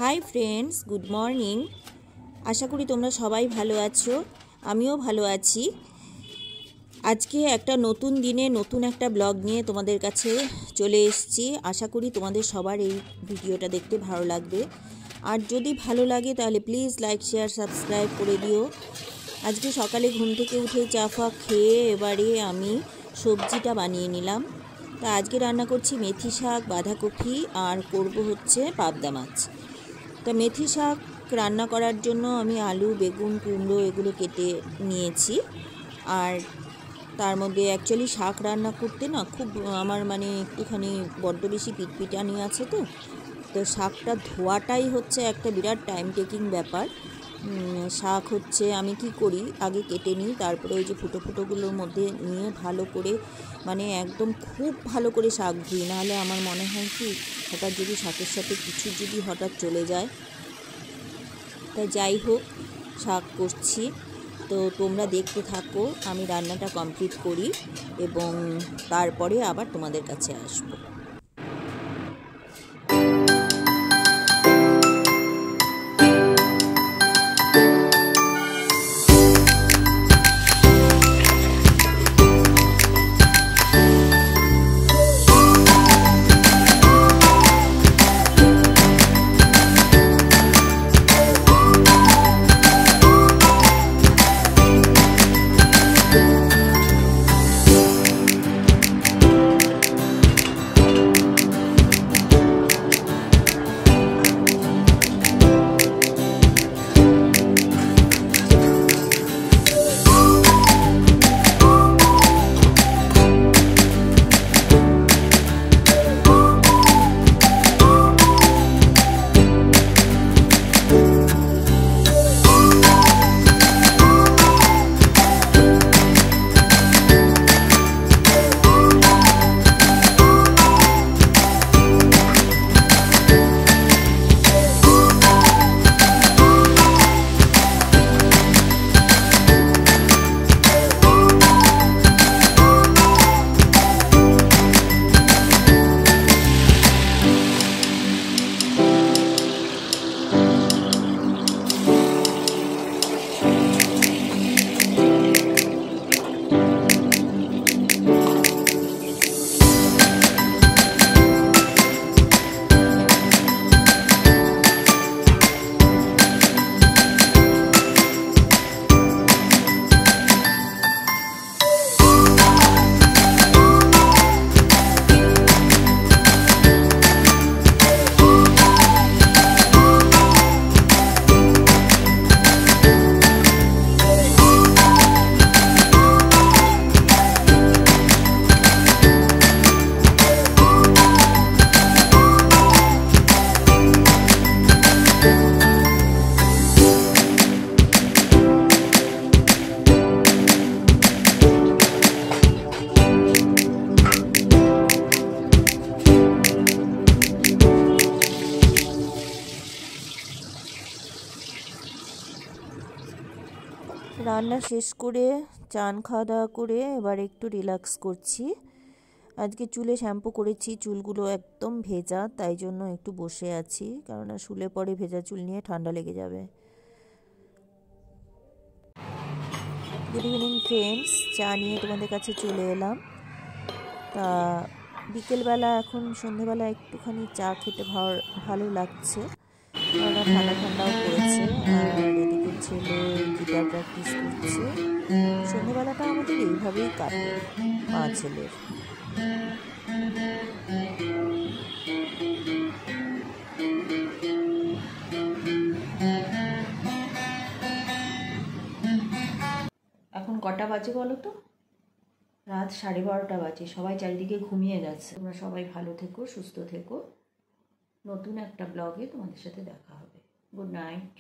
High friends, good morning. আশা করি তোমরা সবাই ভালো আছো, আমিও ভালো আছি। আজকে একটা নতুন দিনে নতুন একটা ব্লগ নিয়ে তোমাদের কাছে চলে এসেছি। আশা করি তোমাদের সবার এই ভিডিওটা দেখতে ভালো লাগবে। আর যদি ভালো লাগে তাহলে প্লিজ লাইক, শেয়ার, সাবস্ক্রাইব করে দিও। আজকে সকালে ঘুম থেকে উঠে চা ফা খেয়ে এবারে আমি সবজিটা বানিয়ে নিলাম। তা আজকে রান্না করছি মেথি শাক, বাঁধাকপি আর করব হচ্ছে পাবদা মাছ। তা মেথি শাক রান্না করার জন্য আমি আলু, বেগুন, কুমড়ো এগুলো কেটে নিয়েছি। আর তার মধ্যে অ্যাকচুয়ালি শাক রান্না করতে না খুব আমার একটুখানি বড্ড বেশি পিটপিটানি আছে। তো শাকটা ধোয়াটাই হচ্ছে একটা বিরাট টাইম টেকিং ব্যাপার। শাক হচ্ছে আমি কি করি, আগে কেটে নিই, তারপরে ওই যে ফুটোগুলোর মধ্যে নিয়ে ভালো করে একদম খুব ভালো করে শাক ধুই। নাহলে আমার মনে হয় কি হঠাৎ যদি শাকের সাথে কিছু যদি হঠাৎ চলে যায়। তা যাই হোক, শাক করছি, তো তোমরা দেখতে থাকো, আমি রান্নাটা কমপ্লিট করি এবং তারপরে আবার তোমাদের কাছে আসবো। রান্না শেষ করে চান খাওয়া দাওয়া করে এবার একটু রিল্যাক্স করছি। আজকে চুলে শ্যাম্পু করেছি, চুলগুলো একদম ভেজা, তাই জন্য একটু বসে আছি, কেননা শুলে পরে ভেজা চুল নিয়ে ঠান্ডা লেগে যাবে। গুড ইভিনিং ফ্রেন্ডস, চা নিয়ে তোমাদের কাছে চলে এলাম। তা বিকেলবেলা, এখন সন্ধেবেলা একটুখানি চা খেতে ভালো লাগছে, কেননা ঠান্ডা ঠান্ডাও পড়েছে। আর এদিকে ছেলে গিটার প্র্যাকটিস করছে। সন্ধেবেলাটা আমাদের এইভাবেই কাটে মা ছেলের। এখন কটা বাজে বলো তো? রাত 12:30 বাজে। সবাই চারিদিকে ঘুমিয়ে গেছে। তোমরা সবাই ভালো থেকো, সুস্থ থেকো। নতুন একটা ব্লগে তোমাদের সাথে দেখা হবে। Good night.